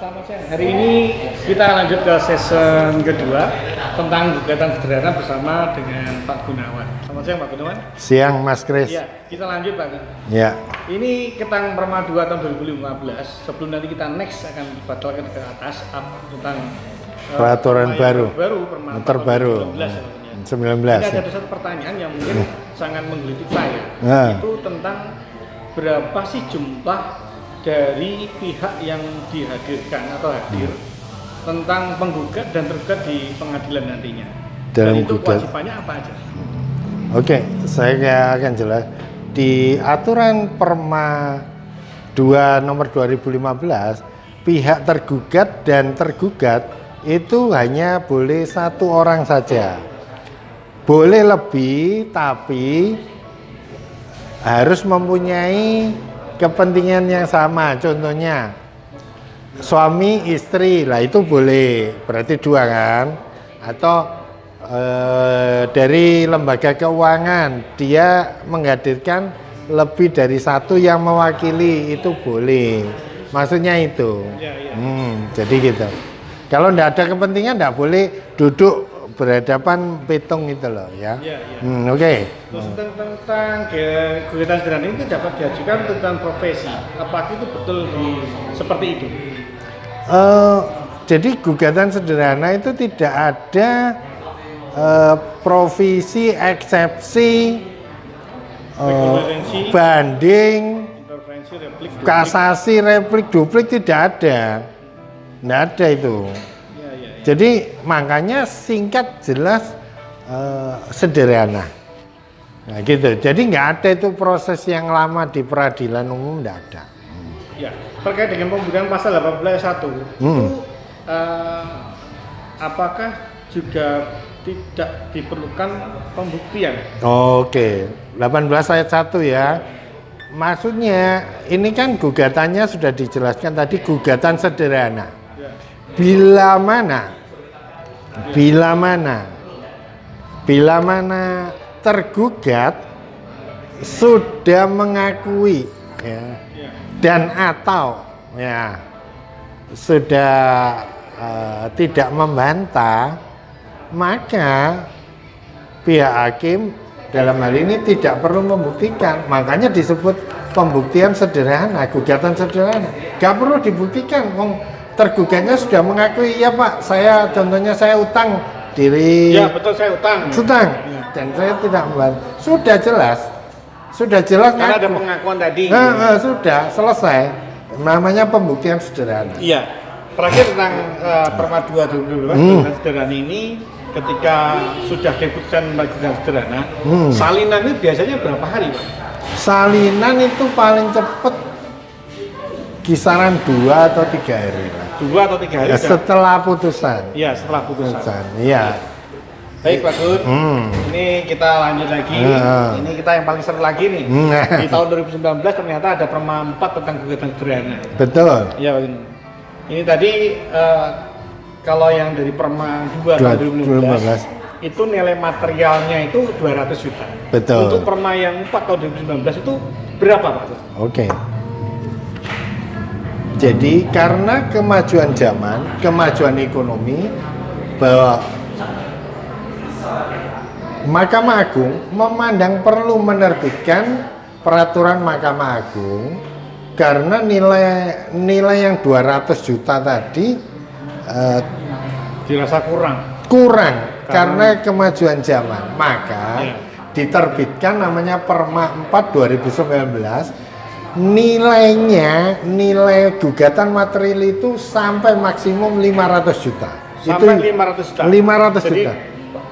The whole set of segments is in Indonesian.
Selamat siang. Hari ini kita lanjut ke season kedua tentang gugatan sederhana bersama dengan Pak Gunawan. Selamat siang Pak Gunawan. Siang Mas Kris. Ya, kita lanjut Pak. Ya. Ini Ketang Perma 2 tahun 2015. Sebelum nanti kita next akan dibatalkan ke atas tentang Peraturan baru. Perma terbaru. 19. 19. Ini ada satu pertanyaan yang mungkin sangat menggelitik saya. Nah. Itu tentang berapa sih jumlah dari pihak yang dihadirkan atau hadir tentang penggugat dan tergugat di pengadilan nantinya. Dan Dalam itu gugat. kewajibannya apa aja? Oke, saya akan jelas. Di aturan Perma 2 nomor 2015, pihak tergugat dan tergugat itu hanya boleh satu orang saja. Boleh lebih, tapi harus mempunyai kepentingan yang sama. Contohnya suami istri lah, itu boleh, berarti dua kan. Atau dari lembaga keuangan dia menghadirkan lebih dari satu yang mewakili, itu boleh. Maksudnya itu. Jadi gitu. Kalau tidak ada kepentingan tidak boleh duduk berhadapan petung itu loh ya. Oke. Terus tentang gugatan sederhana itu dapat diajukan tentang profesi. Apakah itu betul seperti itu? Jadi gugatan sederhana itu tidak ada provisi, eksepsi, banding, intervensi, replik, duplik. kasasi, replik, duplik tidak ada. Tidak ada itu. Jadi makanya singkat, jelas, sederhana. Nah gitu. Jadi nggak ada itu proses yang lama di peradilan umum, nggak ada. Ya, terkait dengan pembukaan pasal 18.1 itu apakah juga tidak diperlukan pembuktian? Oke, 18 ayat 1 ya. Maksudnya ini kan gugatannya sudah dijelaskan tadi, gugatan sederhana. Bila mana tergugat sudah mengakui ya, dan atau ya sudah tidak membantah, maka pihak hakim dalam hal ini tidak perlu membuktikan. Makanya disebut pembuktian sederhana, gugatan sederhana. Gak perlu dibuktikan, tergugatnya sudah mengakui, ya Pak, contohnya saya utang diri. Ya betul, saya utang. Dan saya tidak membantu. Sudah jelas. Karena ada pengakuan tadi. Sudah selesai. Namanya pembuktian sederhana. Iya. Terakhir tentang Perma 2 2012 gugatan sederhana ini, ketika sudah diputuskan gugatan sederhana, salinan itu biasanya berapa hari, Pak? Salinan itu paling cepat kisaran 2 atau 3 hari lah. 2 atau 3 hari setelah putusan. Iya, setelah putusan. Iya. Baik Pak Gun, ini kita lanjut lagi. Ini kita yang paling seru lagi nih. Di tahun 2019 ternyata ada Perma 4 tentang gugatan sederhana. Betul. Iya Pak Gun. Ini tadi kalau yang dari Perma 2 tahun 2015 itu nilai materialnya itu 200 juta. Betul. Untuk Perma yang 4 tahun 2019 itu berapa Pak Gun? Oke. Jadi karena kemajuan zaman, kemajuan ekonomi, bahwa Mahkamah Agung memandang perlu menerbitkan peraturan Mahkamah Agung karena nilai yang 200 juta tadi dirasa kurang karena kemajuan zaman. Maka diterbitkan namanya Perma 4 2019. Nilai gugatan material itu sampai maksimum 500 juta. Sampai itu 500 juta. 500 Jadi, juta.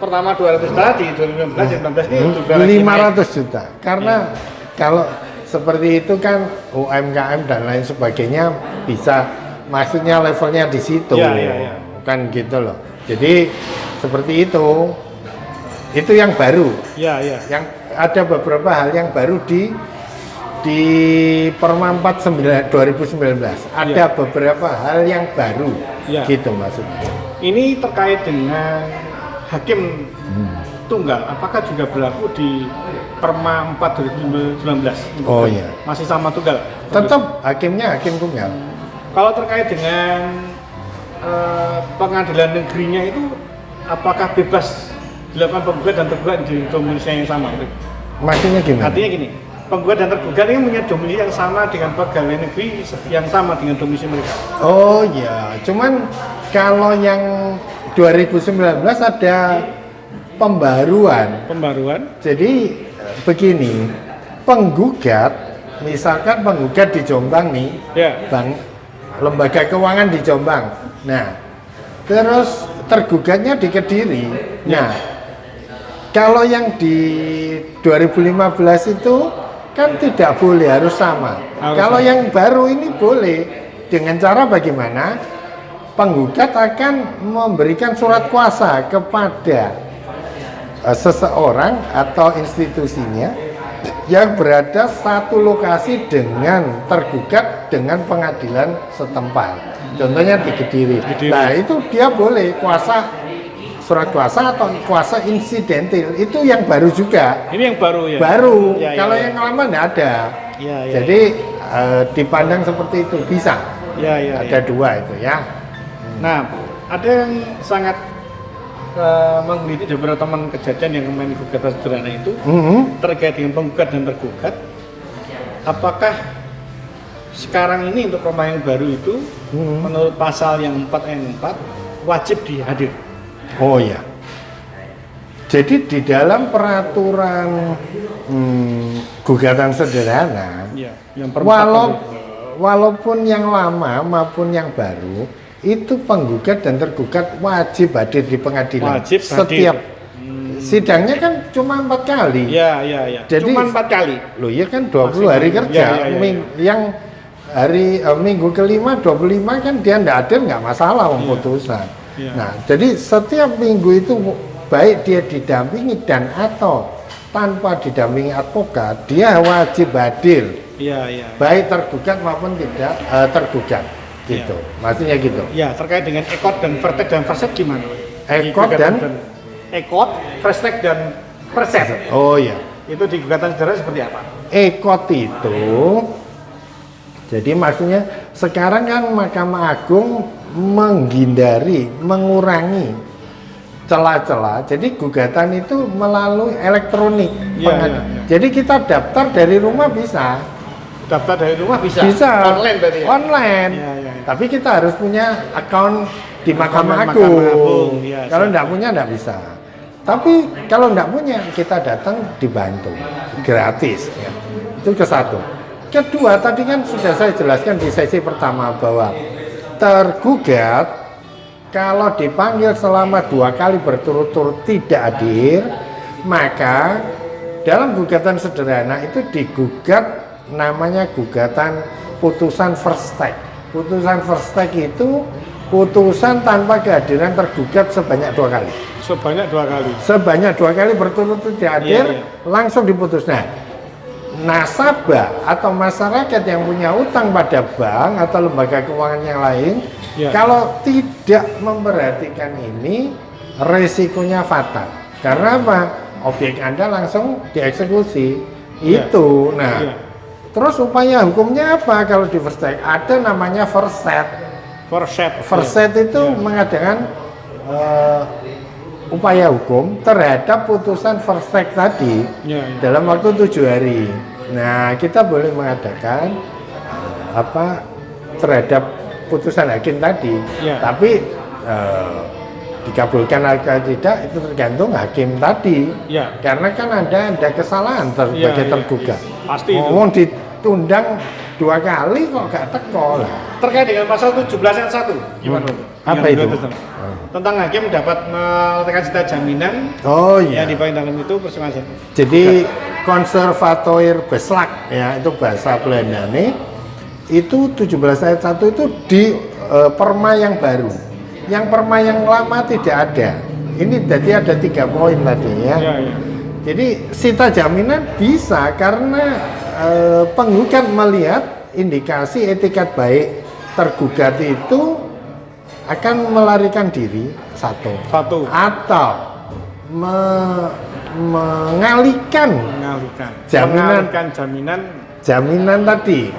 Pertama 200 juta di 2019 ini juga 500 juta. Karena kalau seperti itu kan UMKM dan lain sebagainya bisa, maksudnya levelnya di situ. Kan gitu loh. Jadi seperti itu. Itu yang baru. Yang ada beberapa hal yang baru di Perma 4 2019 ada beberapa hal yang baru, gitu maksudnya. Ini terkait dengan hakim tunggal, apakah juga berlaku di Perma 4 2019? Oh iya. Masih sama tunggal? Tetap hakimnya hakim tunggal. Kalau terkait dengan pengadilan negerinya itu, apakah bebas dilakukan penggugat dan tergugat di domisili yang sama? Maksudnya gimana? Artinya gini, penggugat dan tergugat ini punya domisili yang sama dengan pegawai negeri yang sama dengan domisili mereka. Oh ya, cuman kalau yang 2019 ada pembaruan. Jadi begini, penggugat, misalkan penggugat di Jombang nih, Bang, lembaga keuangan di Jombang. Nah, terus tergugatnya di Kediri. Nah, kalau yang di 2015 itu kan tidak boleh, harus sama. Kalau yang baru ini boleh, dengan cara bagaimana? Penggugat akan memberikan surat kuasa kepada seseorang atau institusinya yang berada satu lokasi dengan tergugat dengan pengadilan setempat. Contohnya di Kediri. Nah, itu dia boleh kuasa, surat kuasa atau kuasa insidentil. Itu yang baru juga. Ini yang baru ya? Baru. Kalau yang lama tidak ada. Jadi dipandang seperti itu, bisa. Ada dua itu ya. Nah, ada yang sangat menggelitik beberapa teman kejadian yang main gugatan sederhana itu terkait dengan penggugat dan tergugat. Apakah sekarang ini untuk rumah yang baru itu menurut pasal yang 4 ayat 4 wajib dihadir? Oh ya. Jadi di dalam peraturan gugatan sederhana, yang walaupun yang lama maupun yang baru, itu penggugat dan tergugat wajib hadir di pengadilan. Setiap sidangnya kan cuma 4 kali. Jadi cuma 4 kali. Loh iya kan 20 hari kerja. Yang hari minggu kelima 25 kan dia tidak hadir, nggak masalah putusan. Nah, jadi setiap minggu itu baik dia didampingi dan atau tanpa didampingi advokat, dia wajib hadir. Baik tergugat maupun tidak tergugat. Gitu, maksudnya gitu. Ya, terkait dengan ekot dan vertek dan verset gimana? Ekot dan vertek dan verset. Oh iya. Itu di gugatan sederhana seperti apa? Ekot itu, jadi maksudnya sekarang kan Mahkamah Agung menghindari, mengurangi celah-celah. Jadi gugatan itu melalui elektronik. Jadi kita daftar dari rumah bisa. Daftar dari rumah bisa? Online berarti ya? Online. Tapi kita harus punya akun di Mahkamah Agung. Kalau tidak punya, tidak bisa. Tapi kalau tidak punya, kita datang dibantu. Gratis. Ya. Itu ke satu. Kedua, tadi kan sudah saya jelaskan di sesi pertama bahwa tergugat kalau dipanggil selama 2 kali berturut-turut tidak hadir, maka dalam gugatan sederhana itu digugat namanya gugatan putusan first take. Putusan first take itu putusan tanpa kehadiran tergugat sebanyak 2 kali. Sebanyak 2 kali berturut-turut tidak hadir, langsung diputus. Nah, nasabah atau masyarakat yang punya utang pada bank atau lembaga keuangan yang lain, kalau tidak memperhatikan ini, resikonya fatal. Karena apa? Objek Anda langsung dieksekusi. Itu. Nah, terus upaya hukumnya apa kalau di first take? Ada namanya verset. Verset itu mengadakan upaya hukum terhadap putusan first take tadi dalam waktu 7 hari. Nah, kita boleh mengadakan terhadap putusan hakim tadi. Tapi dikabulkan atau tidak itu tergantung hakim tadi. Karena kan ada kesalahan sebagai tergugat. Pasti itu. Ditundang 2 kali kok gak teko lah. Terkait dengan pasal 17 ayat 1 gimana? Apa itu? Tentang hakim dapat meletakkan cita jaminan yang dipakai dalam itu persidangan. Jadi konservatoir beslak ya, itu bahasa Belanda nih. Itu 17 ayat 1 itu di perma yang baru. Yang perma yang lama tidak ada. Ini jadi ada 3 poin tadi ya. Jadi sita jaminan bisa karena penggugat melihat indikasi etikat baik tergugat itu akan melarikan diri satu. Atau mengalihkan jaminan tadi.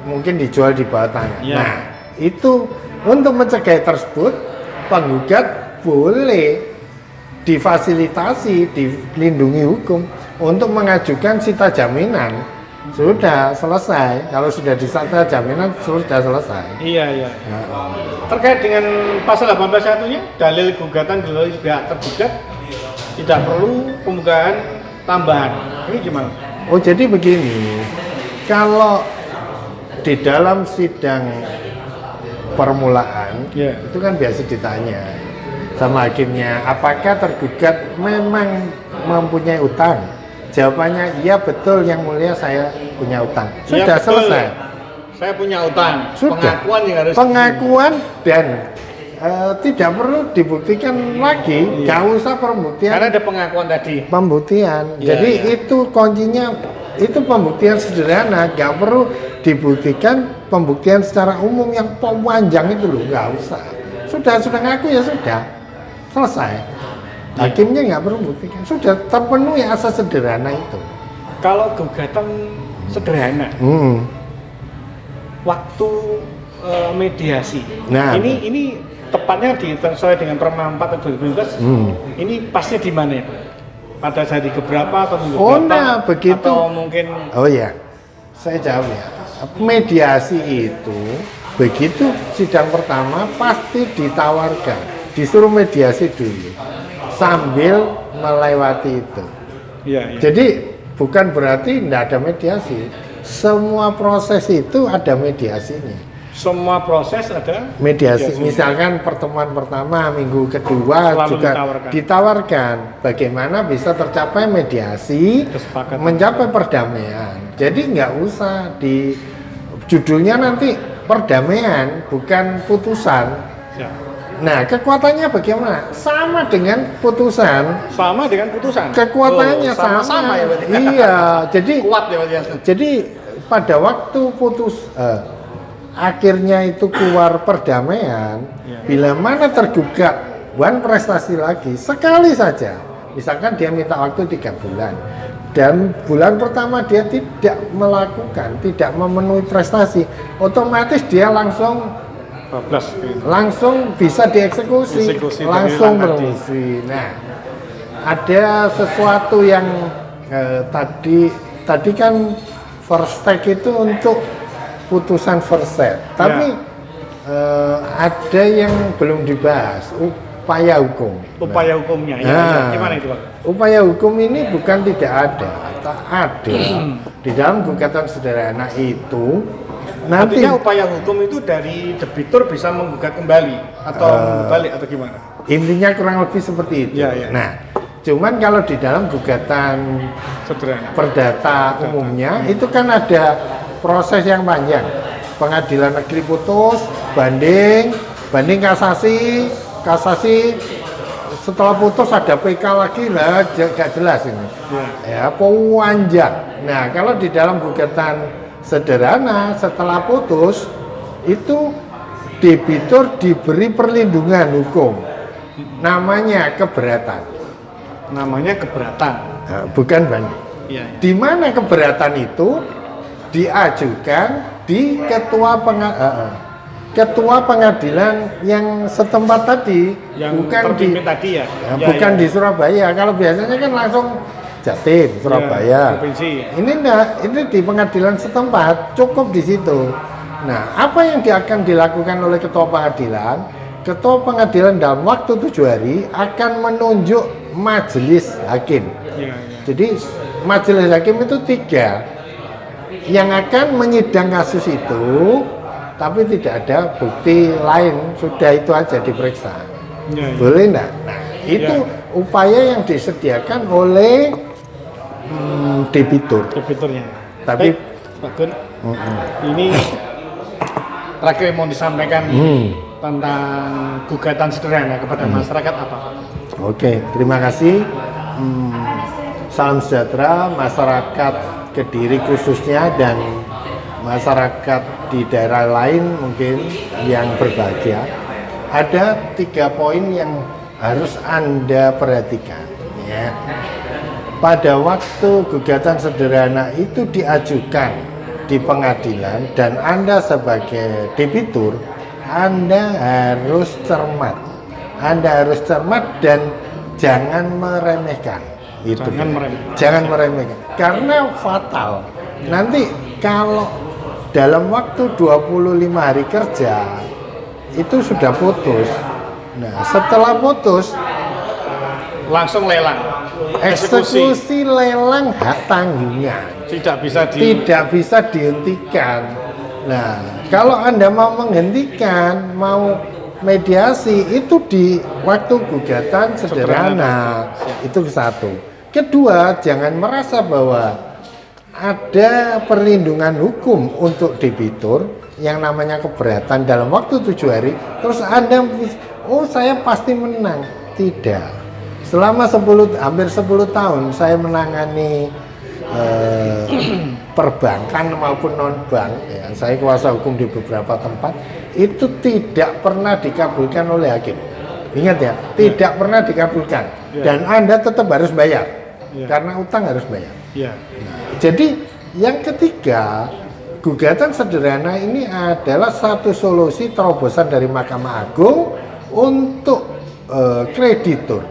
Mungkin dijual di bawah tangan. Nah, itu untuk mencegah tersebut penggugat boleh difasilitasi, dilindungi hukum untuk mengajukan sita jaminan. Sudah selesai. Kalau sudah disita jaminan sudah selesai. Iya. Terkait dengan pasal 18.1-nya, dalil gugatan dari pihak tergugat tidak perlu pembukaan tambahan. Ini gimana? Oh, jadi begini. Kalau di dalam sidang permulaan, itu kan biasa ditanya sama hakimnya, apakah tergugat memang mempunyai utang? Jawabannya, iya betul yang mulia, saya punya utang. Sudah ya, selesai. Saya punya utang. Sudah. Pengakuan yang harus pengakuan dan tidak perlu dibuktikan lagi. Nggak usah pembuktian. Karena ada pengakuan tadi. Pembuktian. Jadi itu kuncinya, itu pembuktian sederhana. Nggak perlu dibuktikan pembuktian secara umum yang panjang itu loh. Nggak usah. Sudah ngaku ya sudah. Selesai. Hakimnya nggak perlu buktikan, sudah terpenuhi asas sederhana itu. Kalau gugatan sederhana, waktu mediasi, nah, ini tepatnya sesuai dengan Perma 4 tahun 2015, ini pasnya di mana ya? Pada hari keberapa atau minggu berapa? Nah begitu. Atau mungkin? Oh ya, saya jawab ya. Mediasi itu begitu sidang pertama pasti ditawarkan, disuruh mediasi dulu. Sambil melewati itu. Ya. Jadi bukan berarti tidak ada mediasi. Semua proses itu ada mediasinya. Semua proses ada mediasi. Misalkan pertemuan pertama, minggu kedua selalu juga ditawarkan bagaimana bisa tercapai mediasi, mencapai perdamaian. Jadi nggak usah di judulnya nanti perdamaian, bukan putusan. Ya. Nah, kekuatannya bagaimana? Sama dengan putusan. Sama dengan putusan. Kekuatannya sama ya, berarti. Iya, jadi kuat ya, berarti. Jadi pada waktu akhirnya itu keluar perdamaian, bila mana tergugat prestasi lagi sekali saja. Misalkan dia minta waktu 3 bulan. Dan bulan pertama dia tidak melakukan, tidak memenuhi prestasi, otomatis dia langsung bisa dieksekusi, langsung promosi. Nah, ada sesuatu yang tadi kan first take itu untuk putusan first set, tapi ada yang belum dibahas, upaya hukum. Upaya hukumnya, ya, gimana itu, Pak? Upaya hukum ini bukan tidak ada, ada di dalam gugatan sederhana itu. Nanti, artinya upaya hukum itu dari debitur bisa menggugat kembali atau balik atau gimana? Intinya kurang lebih seperti itu. Ya. Nah, cuman kalau di dalam gugatan sederhana perdata umumnya itu kan ada proses yang panjang. Pengadilan negeri putus, banding kasasi, setelah putus ada PK lagi lah, gak jelas ini. Ya, panjang. Nah, kalau di dalam gugatan sederhana setelah putus itu debitur diberi perlindungan hukum, namanya keberatan. Bukan banding. Di mana keberatan itu diajukan di ketua pengadilan yang setempat tadi, yang bukan tadi bukan di Surabaya. Kalau biasanya kan langsung Jatim, Surabaya. Ini enggak, ini di pengadilan setempat, cukup di situ. Nah, apa yang akan dilakukan oleh ketua pengadilan? Ketua pengadilan dalam waktu 7 hari akan menunjuk majelis hakim. Jadi majelis hakim itu 3 yang akan menyidang kasus itu, tapi tidak ada bukti lain, sudah itu aja diperiksa. Boleh enggak? Nah, itu upaya yang disediakan oleh debiturnya. Tapi Pak Gun, ini terakhir mau disampaikan tentang gugatan sederhana kepada masyarakat apa? Oke, terima kasih. Salam sejahtera masyarakat Kediri khususnya dan masyarakat di daerah lain mungkin yang berbahagia. Ada 3 poin yang harus Anda perhatikan ya. Pada waktu gugatan sederhana itu diajukan di pengadilan dan Anda sebagai debitur Anda harus cermat. Anda harus cermat dan jangan meremehkan. Itu Jangan meremehkan. Jangan meremehkan. Karena fatal. Nanti kalau dalam waktu 25 hari kerja itu sudah putus. Nah, setelah putus Langsung lelang. eksekusi lelang hak tanggungan. Tidak bisa Tidak bisa dihentikan. Nah, kalau Anda mau menghentikan, mau mediasi itu di waktu gugatan sederhana. Itu satu. Kedua, jangan merasa bahwa ada perlindungan hukum untuk debitur yang namanya keberatan dalam waktu 7 hari. Terus Anda, oh saya pasti menang. Tidak. Selama hampir 10 tahun saya menangani perbankan maupun non-bank, ya, saya kuasa hukum di beberapa tempat, itu tidak pernah dikabulkan oleh hakim. Ingat ya, tidak pernah dikabulkan. Dan Anda tetap harus bayar. Karena utang harus bayar. Ya. Nah, jadi yang ketiga, gugatan sederhana ini adalah satu solusi terobosan dari Mahkamah Agung untuk kreditur.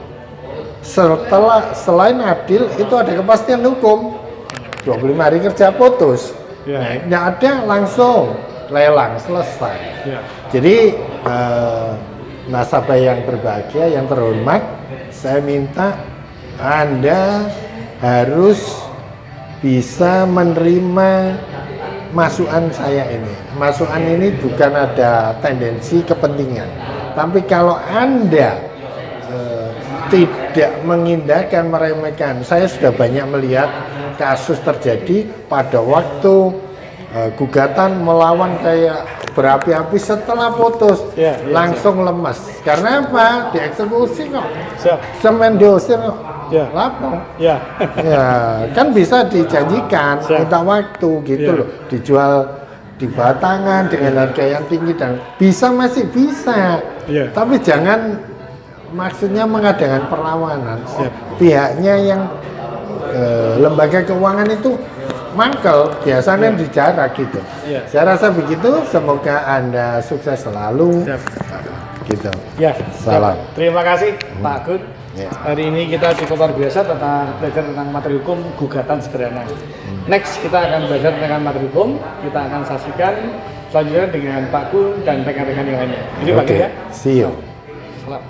Selain adil, itu ada kepastian hukum. 25 hari kerja putus. Ya. Nggak ada langsung lelang selesai. Ya. Jadi nasabah yang berbahagia, yang terhormat, saya minta Anda harus bisa menerima masukan saya ini. Masukan ini bukan ada tendensi kepentingan, tapi kalau Anda tidak mengindahkan, meremehkan, saya sudah banyak melihat kasus terjadi pada waktu gugatan melawan kayak berapi-api, setelah putus langsung lemas. Karena apa? Dieksekusi kok. Semen diusir kok. Lapang. Ya, kan bisa dijanjikan, minta waktu gitu loh, dijual di batangan dengan harga yang tinggi dan masih bisa. Tapi jangan maksudnya mengadakan perlawanan. Pihaknya yang lembaga keuangan itu mangkel, biasanya dijarak gitu. Saya rasa begitu. Semoga Anda sukses selalu. Gitu. Salam. Terima kasih Pak Agun. Hari ini kita cukup luar biasa belajar tentang materi hukum gugatan sederhana. Next kita akan belajar tentang materi hukum. Kita akan saksikan selanjutnya dengan Pak Agun dan rekan-rekan yang lainnya. Jadi Pak Agun ya. See you. Salam.